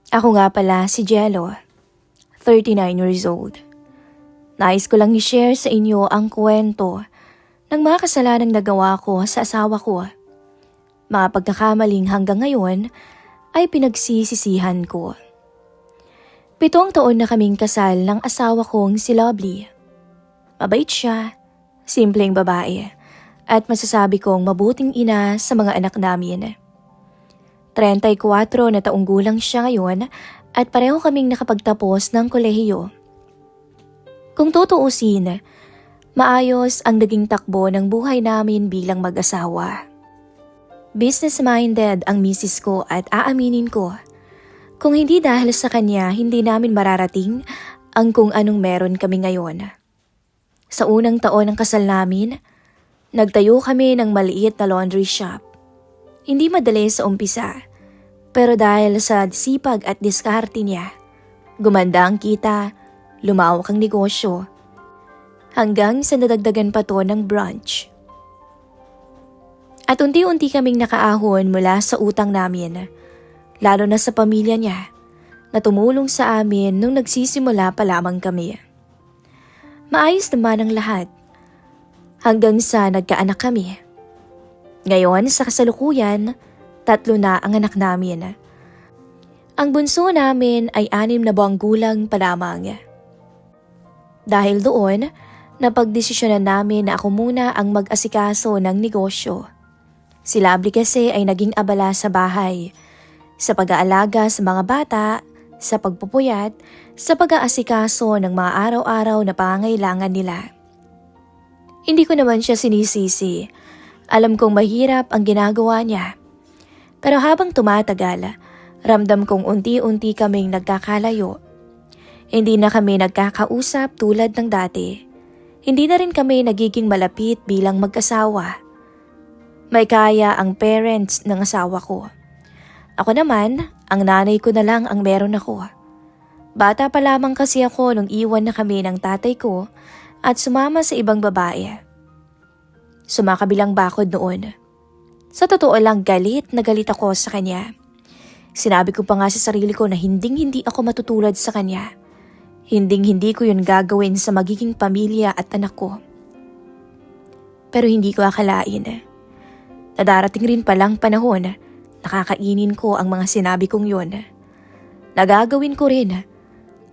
Ako nga pala si Jello, 39 years old. Nais ko lang i-share sa inyo ang kwento ng mga kasalanang nagawa ko sa asawa ko. Mga pagkakamaling hanggang ngayon ay pinagsisisihan ko. 7 taon na kaming kasal ng asawa kong si Lovely. Mabait siya, simpleng babae, at masasabi kong mabuting ina sa mga anak namin. 34 na taong gulang siya ngayon at pareho kaming nakapagtapos ng kolehiyo. Kung tutuusin, maayos ang naging takbo ng buhay namin bilang mag-asawa. Business-minded ang misis ko at aaminin ko, kung hindi dahil sa kanya hindi namin mararating ang kung anong meron kami ngayon. Sa unang taon ng kasal namin, nagtayo kami ng maliit na laundry shop. Hindi madali sa umpisa, pero dahil sa sipag at diskarte niya, gumanda ang kita, lumawak ang negosyo, hanggang sa nadagdagan pa to ng branch. At unti-unti kaming nakaahon mula sa utang namin, lalo na sa pamilya niya, na tumulong sa amin nung nagsisimula pa lamang kami. Maayos naman ang lahat, hanggang sa nagkaanak kami. Ngayon sa kasalukuyan, 3 na ang anak namin. Ang bunso namin ay 6 na buwang gulang pa lamang. Dahil doon, napagdesisyonan namin na ako muna ang mag-asikaso ng negosyo. Si Lovely kasi ay naging abala sa bahay, sa pag-aalaga sa mga bata, sa pagpupuyat, sa pag-aasikaso ng mga araw-araw na pangangailangan nila. Hindi ko naman siya sinisisi. Alam kong mahirap ang ginagawa niya. Pero habang tumatagal, ramdam kong unti-unti kaming nagkakalayo. Hindi na kami nagkakausap tulad ng dati. Hindi na rin kami nagiging malapit bilang mag-asawa. May kaya ang parents ng asawa ko. Ako naman, ang nanay ko na lang ang meron ako. Bata pa lamang kasi ako nung iwan na kami ng tatay ko at sumama sa ibang babae. Sumakabilang bakod noon. Sa totoo lang galit na galit ako sa kanya. Sinabi ko pa nga sa sarili ko na hinding-hindi ako matutulad sa kanya. Hinding-hindi ko yun gagawin sa magiging pamilya at anak ko. Pero hindi ko akalain. Nadarating rin palang panahon, nakakainin ko ang mga sinabi kong yun. Nagagawin ko rin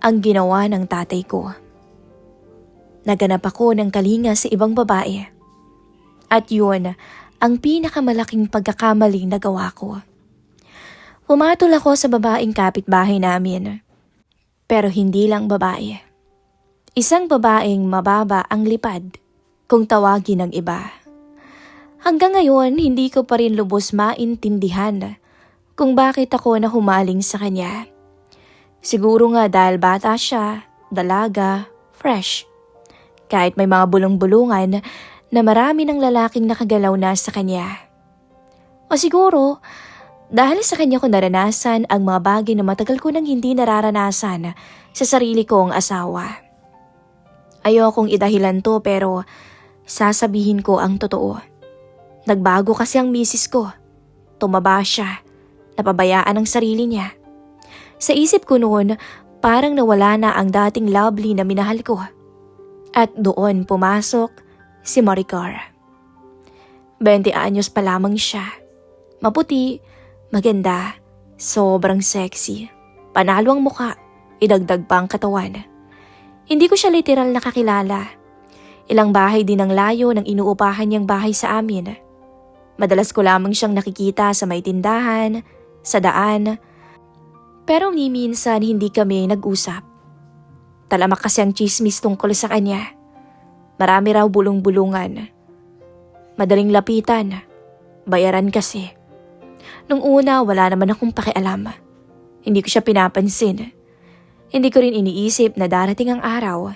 ang ginawa ng tatay ko. Naganap ako ng kalinga sa ibang babae. At yun ang pinakamalaking pagkakamaling nagawa ko. Pumatol ako sa babaeng kapitbahay namin. Pero hindi lang babae. Isang babaeng mababa ang lipad kung tawagin ng iba. Hanggang ngayon hindi ko pa rin lubos maintindihan kung bakit ako nahumaling sa kanya. Siguro nga dahil bata siya, dalaga, fresh. Kahit may mga bulong-bulungan na marami ng lalaking nakagalaw na sa kanya. O siguro, dahil sa kanya ko naranasan ang mga bagay na matagal ko nang hindi nararanasan sa sarili kong asawa. Ayokong idahilan to pero sasabihin ko ang totoo. Nagbago kasi ang misis ko. Tumaba siya. Napabayaan ang sarili niya. Sa isip ko noon, parang nawala na ang dating Lovely na minahal ko. At doon pumasok si Maricar. 20 anyos pa lamang siya. Maputi, maganda, sobrang sexy. Panalo ang muka, idagdag pa ang katawan. Hindi ko siya literal nakakilala. Ilang bahay din ang layo ng inuupahan niyang bahay sa amin. Madalas ko lamang siyang nakikita sa may tindahan, sa daan. Pero ni minsan hindi kami nag-usap. Talamak kasi ang chismis tungkol sa kanya. Marami raw bulong-bulungan. Madaling lapitan. Bayaran kasi. Nung una wala naman akong pakialam. Hindi ko siya pinapansin. Hindi ko rin iniisip na darating ang araw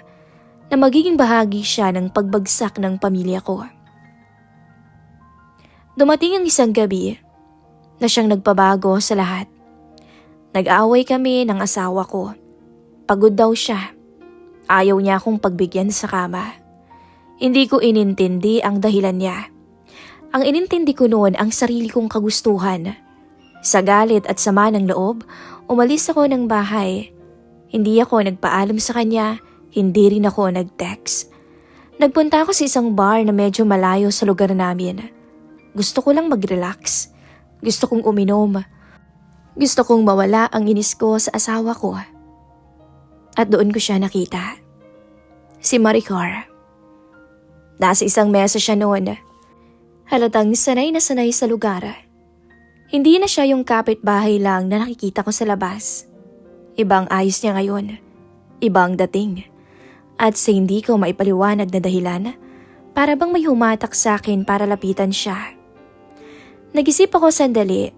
na magiging bahagi siya ng pagbagsak ng pamilya ko. Dumating ang isang gabi na siyang nagpabago sa lahat. Nag-away kami ng asawa ko. Pagod daw siya. Ayaw niya akong pagbigyan sa kama. Hindi ko inintindi ang dahilan niya. Ang inintindi ko noon ang sarili kong kagustuhan. Sa galit at sama ng loob, umalis ako ng bahay. Hindi ako nagpaalam sa kanya, hindi rin ako nag-text. Nagpunta ako sa isang bar na medyo malayo sa lugar namin. Gusto ko lang mag-relax. Gusto kong uminom. Gusto kong mawala ang inis ko sa asawa ko. At doon ko siya nakita. Si Maricar. Nasa isang mesa siya noon. Halatang sanay na sanay sa lugar. Hindi na siya yung kapitbahay lang na nakikita ko sa labas. Ibang ayos niya ngayon. Ibang dating. At sa hindi ko maipaliwanag na dahilan, para bang may humatak sa akin para lapitan siya. Nag-isip ako sandali.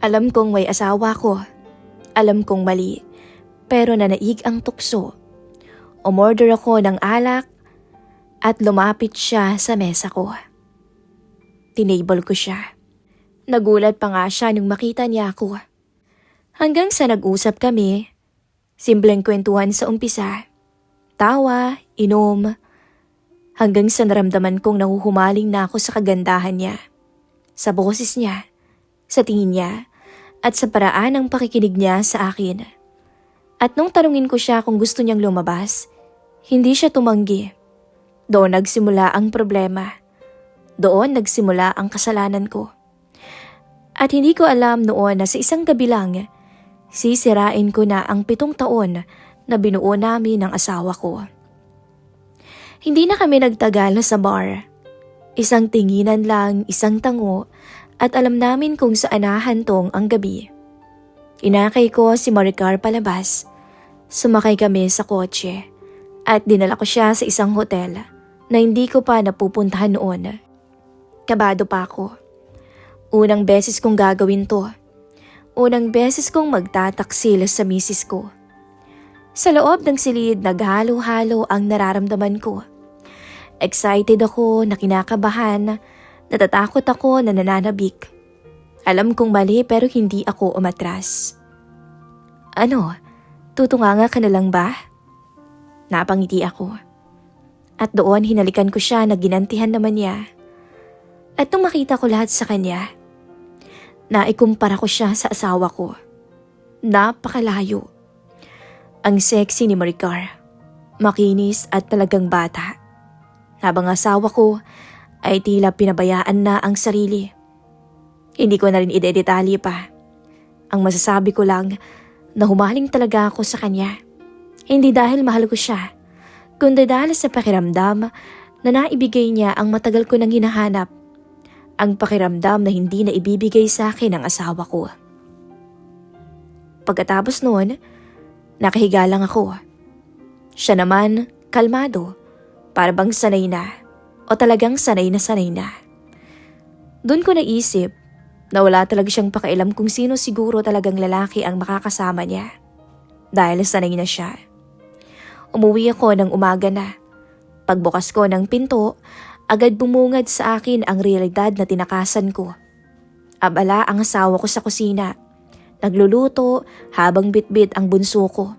Alam kong may asawa ko. Alam kong mali. Pero nanaig ang tukso. Umorder ako ng alak at lumapit siya sa mesa ko. Tinable ko siya. Nagulat pa nga siya nung makita niya ako. Hanggang sa nag-usap kami, simpleng kwentuhan sa umpisa, tawa, inom, hanggang sa naramdaman kong nahuhumaling na ako sa kagandahan niya, sa boses niya, sa tingin niya, at sa paraan ng pakikinig niya sa akin. At nung tanungin ko siya kung gusto niyang lumabas, hindi siya tumanggi. Doon nagsimula ang problema. Doon nagsimula ang kasalanan ko. At hindi ko alam noon na sa isang gabi lang, sisirain ko na ang 7 taon na binuo namin ng asawa ko. Hindi na kami nagtagal sa bar. Isang tinginan lang, isang tango, at alam namin kung saan nahantong ang gabi. Inakay ko si Maricar palabas. Sumakay kami sa kotse at dinala ko siya sa isang hotel na hindi ko pa napupuntahan noon. Kabado pa ako. Unang beses kong gagawin to. Unang beses kong magtataksil sa misis ko. Sa loob ng silid, naghalo-halo ang nararamdaman ko. Excited ako, na kinakabahan, natatakot ako na nananabik. Alam kong mali pero hindi ako umatras. Ano, tutunganga ka na lang ba? Napangiti ako. At doon hinalikan ko siya na ginantihan naman niya. At nung makita ko lahat sa kanya, naikumpara ko siya sa asawa ko. Napakalayo. Ang sexy ni Maricar. Makinis at talagang bata. Habang asawa ko ay tila pinabayaan na ang sarili. Hindi ko na rin idedetalye pa. Ang masasabi ko lang na humaling talaga ako sa kanya. Hindi dahil mahal ko siya, kundi dahil sa pakiramdam na naibigay niya ang matagal ko nang hinahanap. Ang pakiramdam na hindi na ibibigay sa akin ng asawa ko. Pagkatapos noon, nakahiga lang ako. Siya naman, kalmado, para bang sanay na o talagang sanay na. Doon ko naisip na wala talaga siyang pakialam kung sino siguro talagang lalaki ang makakasama niya. Dahil sanay na siya. Umuwi ako ng umaga na. Pagbukas ko ng pinto, agad bumungad sa akin ang realidad na tinakasan ko. Abala ang asawa ko sa kusina. Nagluluto habang bitbit ang bunso ko.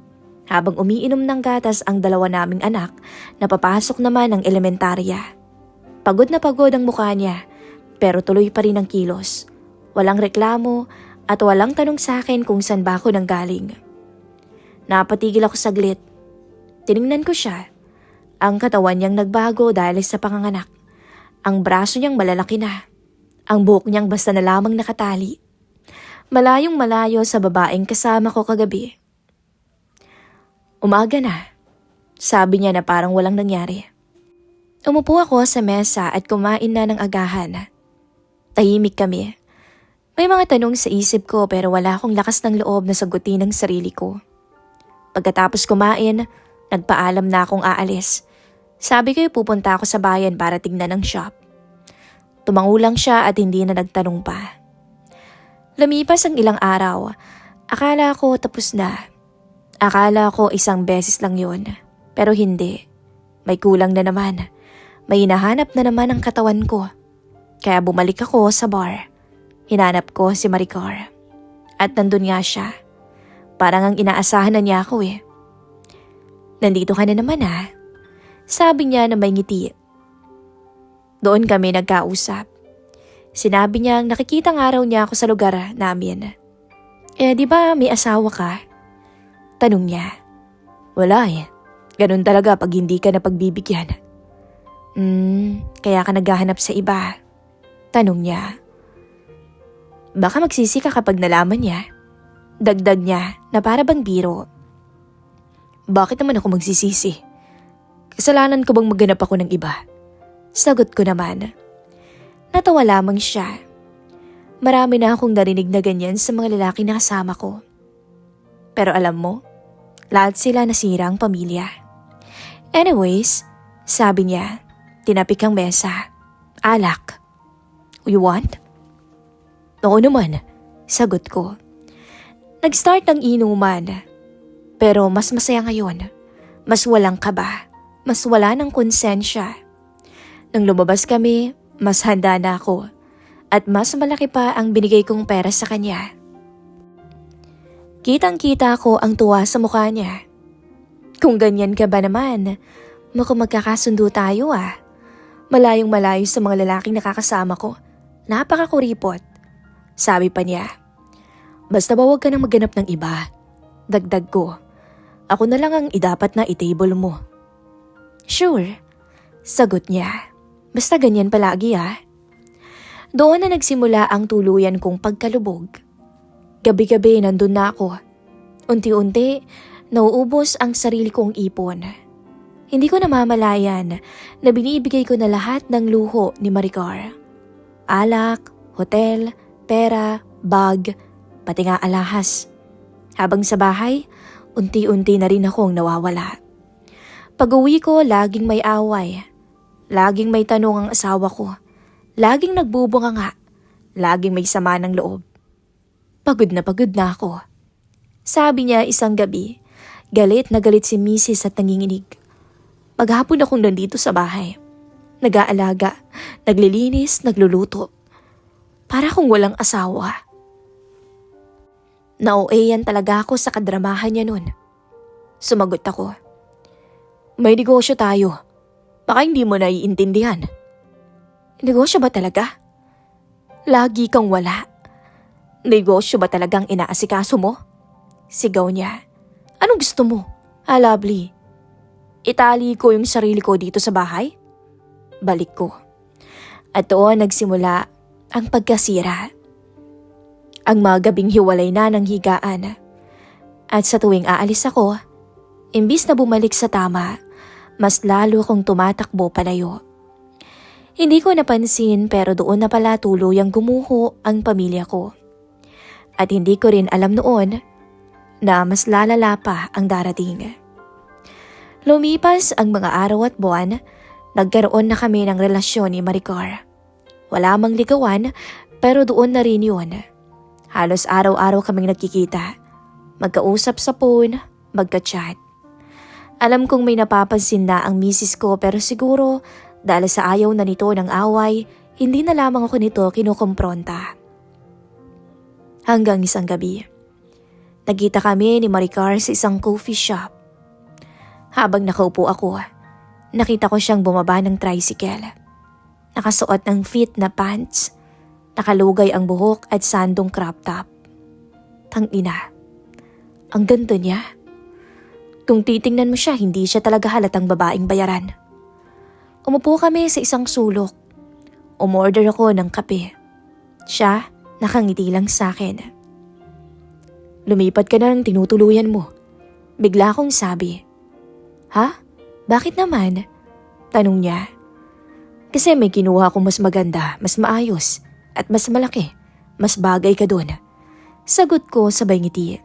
Habang umiinom ng gatas ang 2 naming anak na papasok naman ng elementarya. Pagod na pagod ang mukha niya pero tuloy pa rin ang kilos. Walang reklamo at walang tanong sa akin kung saan ba ako nanggaling. Napatigil ako saglit. Tiningnan ko siya. Ang katawan niyang nagbago dahil sa panganganak. Ang braso niyang malalaki na. Ang buhok niyang basta na lamang nakatali. Malayong malayo sa babaeng kasama ko kagabi. Umaga na. Sabi niya na parang walang nangyari. Umupo ako sa mesa at kumain na ng agahan. Tahimik kami. May mga tanong sa isip ko pero wala akong lakas ng loob na sagutin ang sarili ko. Pagkatapos kumain, nagpaalam na akong aalis. Sabi ko pupunta ako sa bayan para tingnan ang shop. Tumango lang siya at hindi na nagtanong pa. Lumipas ang ilang araw. Akala ko tapos na. Akala ko isang beses lang yun. Pero hindi. May kulang na naman. May hinahanap na naman ang katawan ko. Kaya bumalik ako sa bar. Hinanap ko si Maricar. At nandun nga siya. Parang ang inaasahan na niya ako eh. Nandito ka na naman ah. Sabi niya na may ngiti. Doon kami nagkausap. Sinabi niyang nakikita nga raw niya ako sa lugar namin. Di ba may asawa ka? Tanong niya. Wala eh. Ganun talaga pag hindi ka napagbibigyan. Kaya ka naghahanap sa iba? Tanong niya. Baka magsisi ka kapag nalaman niya. Dagdag niya na para bang biro. Bakit naman ako magsisisi? Kasalanan ko bang maghanap ako ng iba? Sagot ko naman. Natawa lamang siya. Marami na akong narinig na ganyan sa mga lalaki na kasama ko. Pero alam mo, lahat sila nasira ang pamilya. Anyways, sabi niya, tinapik ang mesa. Alak. You want? Oo naman, sagot ko. Nag-start ng inuman. Pero mas masaya ngayon. Mas walang kaba. Mas wala ng konsensya. Nang lumabas kami, mas handa na ako. At mas malaki pa ang binigay kong pera sa kanya. Kitang-kita ko ang tuwa sa mukha niya. Kung ganyan ka ba naman, mukhang magkakasundo tayo ah. Malayong malayo sa mga lalaking nakakasama ko. Napakakuripot. Sabi pa niya. Basta ba huwag ka nang maghanap ng iba. Dagdag ko. Ako na lang ang idapat na i-table mo. Sure. Sagot niya. Basta ganyan palagi ah. Doon na nagsimula ang tuluyan kong pagkalubog. Gabi-gabi nandun na ako. Unti-unti, nauubos ang sarili kong ipon. Hindi ko namamalayan na binibigay ko na lahat ng luho ni Maricar. Alak, hotel, pera, bag, pati nga alahas. Habang sa bahay, unti-unti na rin akong nawawala. Pag-uwi ko, laging may away. Laging may tanong ang asawa ko. Laging nagbubunga nga. Laging may sama ng loob. Pagod na ako. Sabi niya isang gabi, galit na galit si Mrs. at nanginginig. Maghapon akong nandito sa bahay. Nag-aalaga, naglilinis, nagluluto. Para akong walang asawa. Na-OA-yan talaga ako sa kadramahan niya nun. Sumagot ako. May negosyo tayo. Baka hindi mo naiintindihan. Negosyo ba talaga? Lagi kang wala. Negosyo ba talagang inaasikaso mo? Sigaw niya. Anong gusto mo? Lovely. Itali ko yung sarili ko dito sa bahay? Balik ko. At doon nagsimula ang pagkasira. Ang mga gabing hiwalay na ng higaan. At sa tuwing aalis ako, imbis na bumalik sa tama, mas lalo akong tumatakbo palayo. Hindi ko napansin pero doon na pala tuluyang gumuho ang pamilya ko. At hindi ko rin alam noon na mas lalala pa ang darating. Lumipas ang mga araw at buwan, nagkaroon na kami ng relasyon ni Maricar. Wala mang ligawan pero doon na rin yun. Halos araw-araw kaming nagkikita. Magkausap sa phone, magka-chat. Alam kong may napapansin na ang misis ko pero siguro dahil sa ayaw na nito ng away, hindi na lamang ako nito kinukumpronta. Hanggang isang gabi. Nagkita kami ni Maricar sa isang coffee shop. Habang nakaupo ako, nakita ko siyang bumaba ng tricycle. Nakasuot ng fit na pants, nakalugay ang buhok at sandong crop top. Tangina, ang ganda niya. Kung titingnan mo siya, hindi siya talaga halatang babaeng bayaran. Umupo kami sa isang sulok. Umorder ako ng kape. Siya, nakangiti lang sa akin. Lumipat ka na ng tinutuluyan mo. Bigla akong sabi. Ha? Bakit naman? Tanong niya. Kasi may kinuha akong mas maganda, mas maayos, at mas malaki. Mas bagay ka doon. Sagot ko sabay ngiti.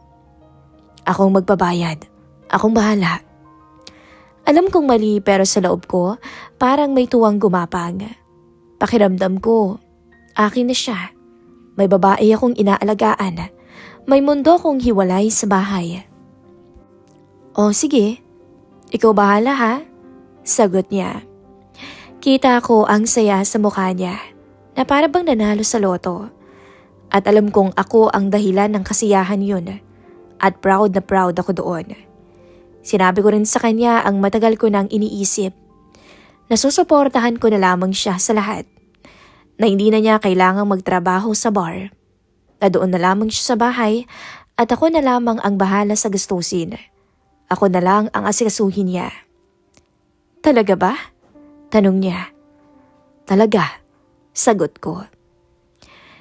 Akong magbabayad. Akong bahala. Alam kong mali pero sa loob ko, parang may tuwang gumapang. Pakiramdam ko, akin na siya. May babae akong inaalagaan. May mundo kong hiwalay sa bahay. O sige, ikaw bahala ha? Sagot niya. Kita ko ang saya sa mukha niya na para bang nanalo sa loto. At alam kong ako ang dahilan ng kasiyahan yun. At proud na proud ako doon. Sinabi ko rin sa kanya ang matagal ko nang iniisip. Nasusuportahan ko na lamang siya sa lahat. na hindi na niya kailangang magtrabaho sa bar, na doon na lamang siya sa bahay at ako na lamang ang bahala sa gastusin. Ako na lang ang asikasuhin niya. Talaga ba? Tanong niya. Talaga, sagot ko.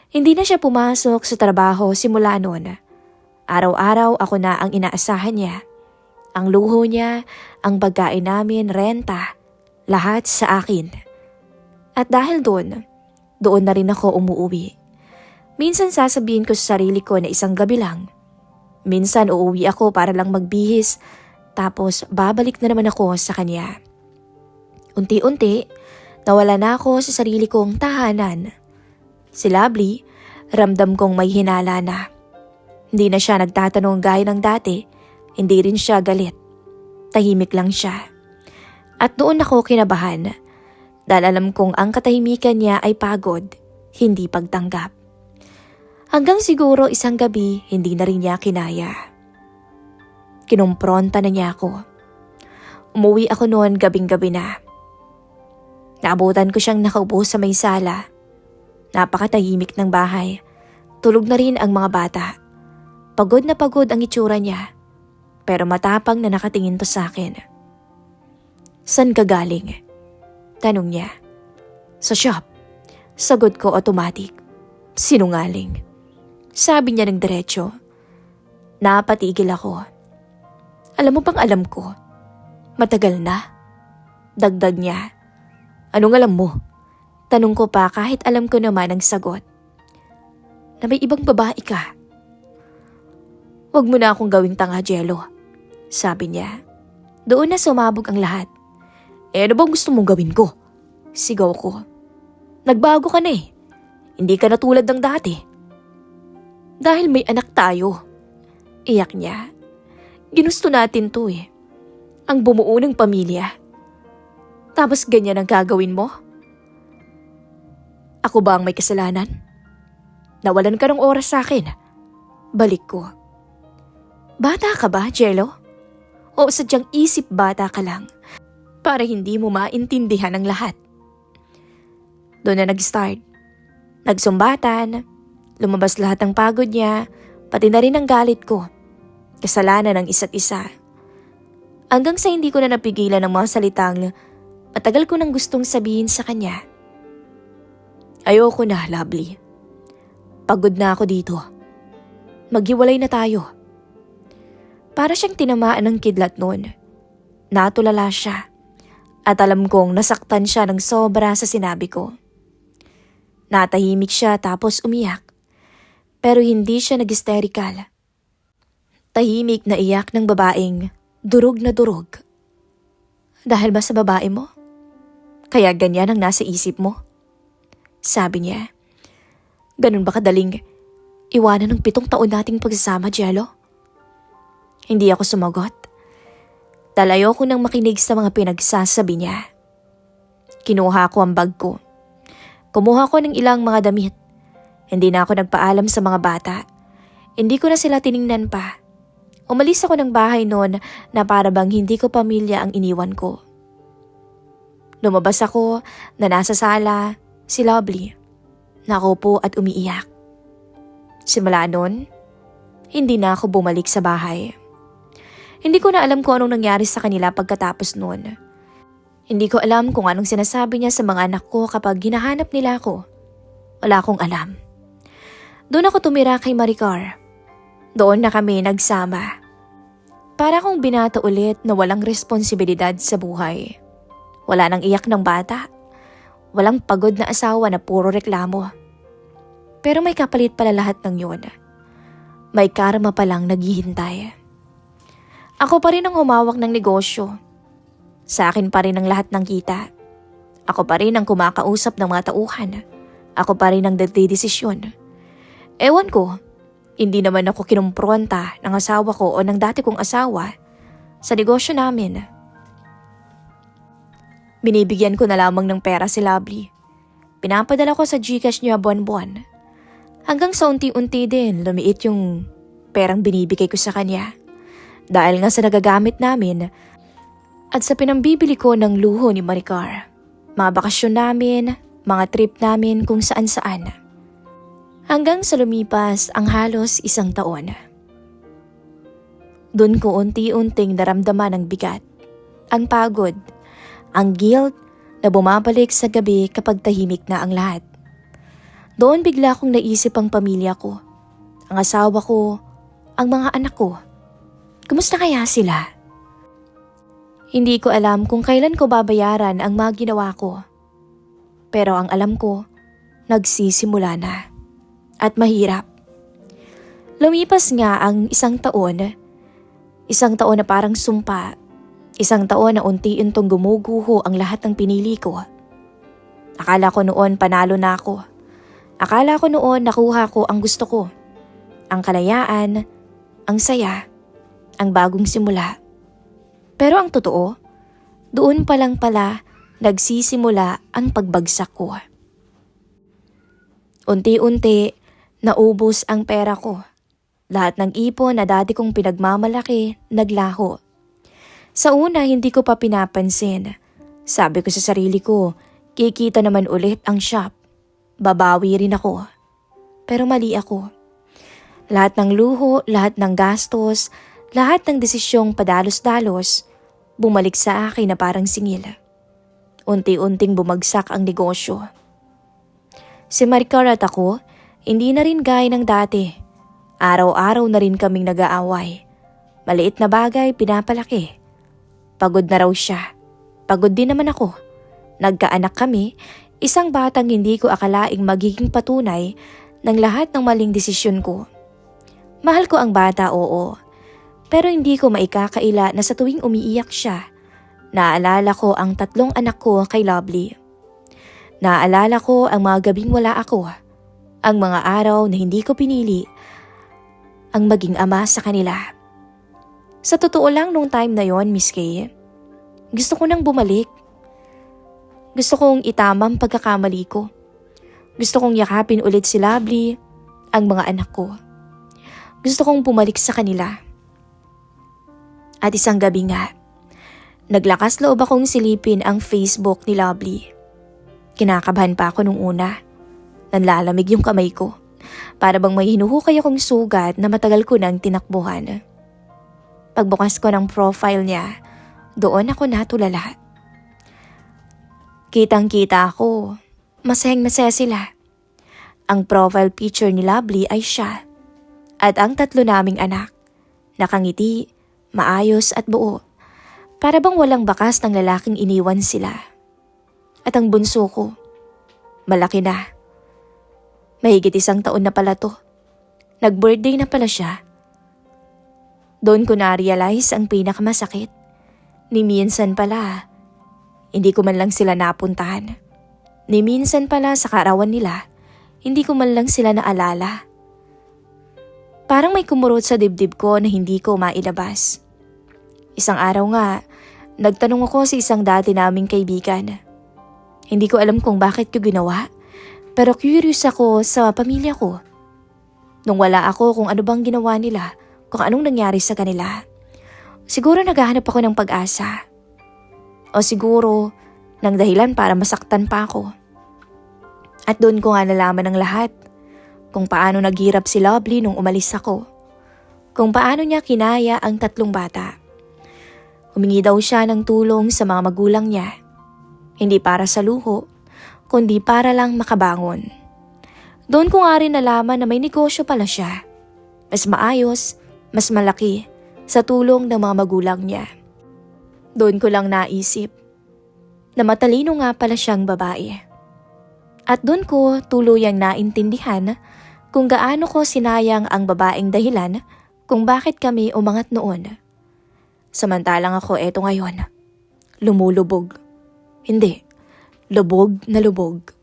Hindi na siya pumasok sa trabaho simula noon. Araw-araw ako na ang inaasahan niya. Ang luho niya, ang pagkain namin, renta, lahat sa akin. At dahil doon na rin ako umuwi. Minsan sasabihin ko sa sarili ko na isang gabi lang. Minsan uuwi ako para lang magbihis, tapos babalik na naman ako sa kanya. Unti-unti, nawala na ako sa sarili kong tahanan. Si Lovely, ramdam kong may hinala na. Hindi na siya nagtatanong gaya ng dati, hindi rin siya galit. Tahimik lang siya. At doon ako kinabahan, dahil alam kong ang katahimikan niya ay pagod, hindi pagtanggap. Hanggang siguro isang gabi, hindi na rin niya kinaya. Kinumpronta na niya ako. Umuwi ako noon gabing-gabi na. Naabutan ko siyang nakaupo sa may sala. Napakatahimik ng bahay. Tulog na rin ang mga bata. Pagod na pagod ang itsura niya. Pero matapang na nakatingin to sa akin. San ka galing? Tanong niya. Sa shop. Sagot ko automatic. Sinungaling. Sabi niya ng diretso. Napatigil ako. Alam mo bang alam ko? Matagal na. Dagdag niya. Anong alam mo? Tanong ko pa kahit alam ko naman ang sagot. Na may ibang babae ka. Huwag mo na akong gawing tanga, Jello. Sabi niya. Doon na sumabog ang lahat. Ano bang gusto mong gawin ko? Sigaw ko. Nagbago ka na eh. Hindi ka na tulad ng dati. Dahil may anak tayo. Iyak niya. Ginusto natin to eh. Ang bumuo ng pamilya. Tapos ganyan ang gagawin mo? Ako ba ang may kasalanan? Nawalan ka ng oras sa akin. Balik ko. Bata ka ba, Jello? O sadyang isip bata ka lang para hindi mo maintindihan ang lahat? Doon na nag-start. Nagsumbatan, lumabas lahat ng pagod niya, pati na rin ang galit ko. Kasalanan ng isa't isa. Hanggang sa hindi ko na napigilan ng mga salitang matagal ko nang gustong sabihin sa kanya. Ayoko na, Lovely. Pagod na ako dito. Maghiwalay na tayo. Para siyang tinamaan ng kidlat noon. Natulala siya. At alam kong nasaktan siya ng sobra sa sinabi ko. Natahimik siya tapos umiyak. Pero hindi siya nag-hysterical. Tahimik na iyak ng babaeng durog na durog. Dahil ba sa babae mo? Kaya ganyan ang nasa isip mo? Sabi niya. Ganun ba kadaling iwanan ng 7 taon nating pagsasama, Jello? Hindi ako sumagot. Dahil ayoko nang makinig sa mga pinagsasabi niya. Kinuha ko ang bag ko. Kumuha ko ng ilang mga damit. Hindi na ako nagpaalam sa mga bata. Hindi ko na sila tiningnan pa. Umalis ako ng bahay noon na para bang hindi ko pamilya ang iniwan ko. Lumabas ako na nasa sala, si Lovely. Nakaupo at umiiyak. Simula noon, hindi na ako bumalik sa bahay. Hindi ko na alam kung anong nangyari sa kanila pagkatapos noon. Hindi ko alam kung anong sinasabi niya sa mga anak ko kapag hinahanap nila ako. Wala akong alam. Doon ako tumira kay Maricar. Doon na kami nagsama. Para akong binata ulit na walang responsibilidad sa buhay. Wala nang iyak ng bata. Walang pagod na asawa na puro reklamo. Pero may kapalit pala lahat ng yun. May karma palang naghihintay. Ako pa rin ang humawak ng negosyo. Sa akin pa rin ang lahat ng kita. Ako pa rin ang kumakausap ng mga tauhan. Ako pa rin ang nagdedesisyon. Ewan ko, hindi naman ako kinumpronta ng asawa ko o ng dati kong asawa sa negosyo namin. Binibigyan ko na lamang ng pera si Lovely. Pinapadala ko sa GCash niya buwan-buwan. Hanggang sa unti-unti din lumiit yung perang binibigay ko sa kanya. Dahil nga sa nagagamit namin at sa pinambibili ko ng luho ni Maricar. Mga bakasyon namin, mga trip namin kung saan-saan. Hanggang sa lumipas ang halos 1 taon. Doon ko unti-unting naramdaman ang bigat, ang pagod, ang guilt na bumabalik sa gabi kapag tahimik na ang lahat. Doon bigla kong naisip ang pamilya ko, ang asawa ko, ang mga anak ko. Kumusta kaya sila? Hindi ko alam kung kailan ko babayaran ang mga ginawa ko. Pero ang alam ko, nagsisimula na. At mahirap. Lumipas nga ang 1 taon. 1 taon na parang sumpa. 1 taon na unti-untong gumuguho ang lahat ng pinili ko. Akala ko noon panalo na ako. Akala ko noon nakuha ko ang gusto ko. Ang kalayaan, ang saya, ang bagong simula. Pero ang totoo, doon pa lang pala nagsisimula ang pagbagsak ko. Unti-unti, naubos ang pera ko. Lahat ng ipon na dati kong pinagmamalaki, naglaho. Sa una, hindi ko pa pinapansin. Sabi ko sa sarili ko, kikita naman ulit ang shop. Babawi rin ako. Pero mali ako. Lahat ng luho, lahat ng gastos, lahat ng desisyong padalos-dalos, bumalik sa akin na parang singil. Unti-unting bumagsak ang negosyo. Si Maricar at ako, hindi na rin gaya ng dati. Araw-araw na rin kaming nag-aaway. Maliit na bagay, pinapalaki. Pagod na raw siya. Pagod din naman ako. Nagkaanak kami, isang batang hindi ko akalaing magiging patunay ng lahat ng maling desisyon ko. Mahal ko ang bata, oo. Pero hindi ko maikakaila na sa tuwing umiiyak siya, naalala ko ang 3 anak ko kay Lovely. Naalala ko ang mga gabing wala ako, ang mga araw na hindi ko pinili ang maging ama sa kanila. Sa totoo lang nung time na yon, Miss Kay, gusto ko nang bumalik. Gusto kong itamang pagkakamali ko. Gusto kong yakapin ulit si Lovely, ang mga anak ko. Gusto kong bumalik sa kanila. At isang gabi nga, naglakas loob akong silipin ang Facebook ni Lovely. Kinakabahan pa ako nung una. Nanlalamig yung kamay ko. Para bang may hinuhukay akong sugat na matagal ko nang tinakbuhan. Pagbukas ko ng profile niya, doon ako natulala. Kitang-kita ako. Masayang-masaya sila. Ang profile picture ni Lovely ay siya. At ang 3 naming anak. Nakangiti, maayos at buo. Para bang walang bakas ng lalaking iniwan sila. At ang bunso ko, malaki na. Mahigit 1 taon na pala to. Nag-birthday na pala siya. Doon ko na-realize ang pinakamasakit. Ni minsan pala, hindi ko man lang sila napuntahan. Ni minsan pala sa kaarawan nila, hindi ko man lang sila naalala. Parang may kumurot sa dibdib ko na hindi ko mailabas. Isang araw nga, nagtanong ako sa isang dati naming kaibigan. Hindi ko alam kung bakit ko ginawa, pero curious ako sa pamilya ko. Nung wala ako kung ano bang ginawa nila, kung anong nangyari sa kanila. Siguro naghahanap ako ng pag-asa. O siguro, ng dahilan para masaktan pa ako. At doon ko nga nalaman ang lahat. Kung paano naghirap si Lovely nung umalis ako. Kung paano niya kinaya ang 3 bata. Humingi daw siya ng tulong sa mga magulang niya. Hindi para sa luho, kundi para lang makabangon. Doon ko nga rin nalaman na may negosyo pala siya. Mas maayos, mas malaki, sa tulong ng mga magulang niya. Doon ko lang naisip na matalino nga pala siyang babae. At doon ko tuluyang naintindihan kung gaano ko sinayang ang babaeng dahilan kung bakit kami umangat noon. Samantalang ako eto ngayon, lumulubog. Hindi, lubog na lubog.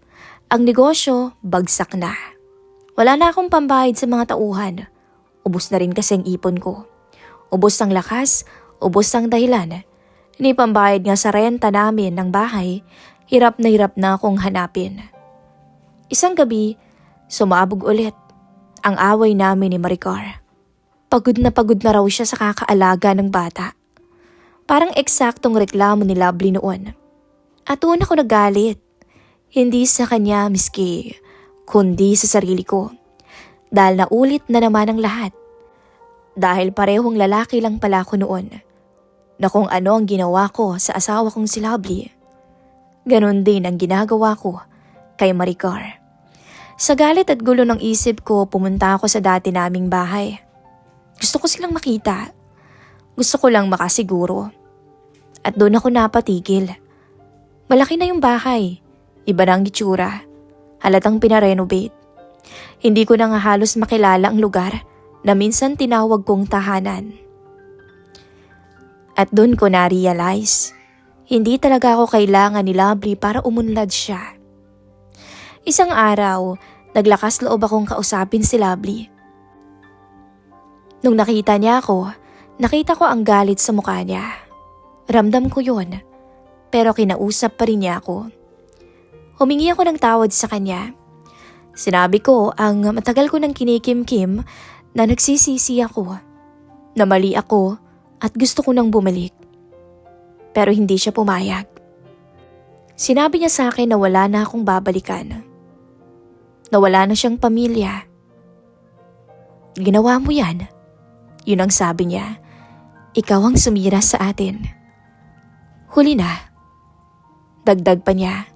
Ang negosyo, bagsak na. Wala na akong pambayad sa mga tauhan. Ubos na rin kasi ang ipon ko. Ubos ang lakas, ubos ang dahilan. Ni pambayad nga sa renta namin ng bahay, hirap na akong hanapin. Isang gabi, sumabog ulit ang away namin ni Maricar. Pagod na raw siya sa kakaalaga ng bata. Parang eksaktong reklamo ni Lovely noon. At doon ako nagalit. Hindi sa kanya, Miss Kay, kundi sa sarili ko. Dahil naulit na naman ang lahat. Dahil parehong lalaki lang pala ako noon. Na kung ano ang ginawa ko sa asawa kong si Lovely, ganon din ang ginagawa ko kay Maricar. Sa galit at gulo ng isip ko, pumunta ako sa dati naming bahay. Gusto ko silang makita. Gusto ko lang makasiguro. At doon ako napatigil. Malaki na yung bahay. Iba na ang itsura. Halatang pinarenovate. Hindi ko na nga halos makilala ang lugar na minsan tinawag kong tahanan. At doon ko na-realize, hindi talaga ako kailangan ni Lovely para umunlad siya. Isang araw, naglakas loob akong kausapin si Lovely. Nung nakita niya ako, nakita ko ang galit sa mukha niya. Ramdam ko yun, pero kinausap pa rin niya ako. Humingi ako ng tawad sa kanya. Sinabi ko ang matagal ko nang kinikimkim na nagsisisi ako, na mali ako at gusto ko nang bumalik. Pero hindi siya pumayag. Sinabi niya sa akin na wala na akong babalikan. Na wala na siyang pamilya. Ginawa mo yan. Yun ang sabi niya. Ikaw ang sumira sa atin. Huli na. Dagdag pa niya.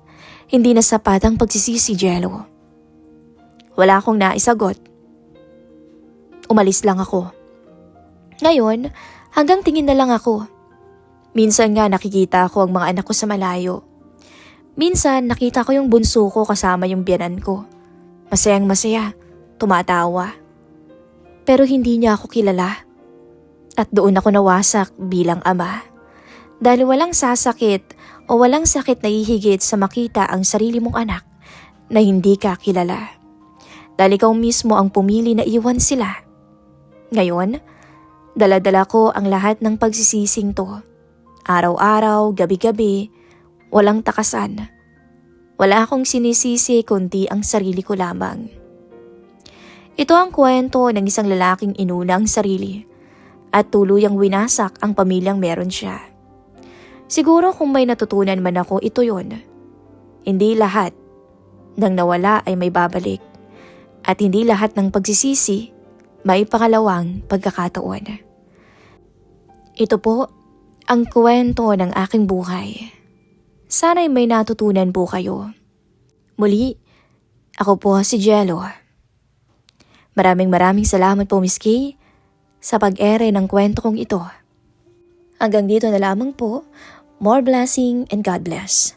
Hindi na sapat ang pagsisisi, Jello. Wala akong naisagot. Umalis lang ako. Ngayon, hanggang tingin na lang ako. Minsan nga nakikita ko ang mga anak ko sa malayo. Minsan nakita ko yung bunso ko kasama yung biyanan ko. Masayang masaya, tumatawa. Pero hindi niya ako kilala. At doon ako nawasak bilang ama. Dahil walang sasakit o walang sakit na hihigit sa makita ang sarili mong anak na hindi ka kilala. Dahil ikaw mismo ang pumili na iwan sila. Ngayon, dala-dala ko ang lahat ng pagsisising to. Araw-araw, gabi-gabi, walang takasan. Wala akong sinisisi kundi ang sarili ko lamang. Ito ang kwento ng isang lalaking inuna ang sarili at tuluyang winasak ang pamilyang meron siya. Siguro kung may natutunan man ako, ito yon. Hindi lahat ng nawala ay may babalik at hindi lahat ng pagsisisi may pangalawang pagkakataon. Ito po ang kwento ng aking buhay. Sana'y may natutunan po kayo. Muli, ako po si Jello. Maraming salamat po, Miss Kay, sa pag-ere ng kwento kong ito. Hanggang dito na lamang po. More blessing and God bless.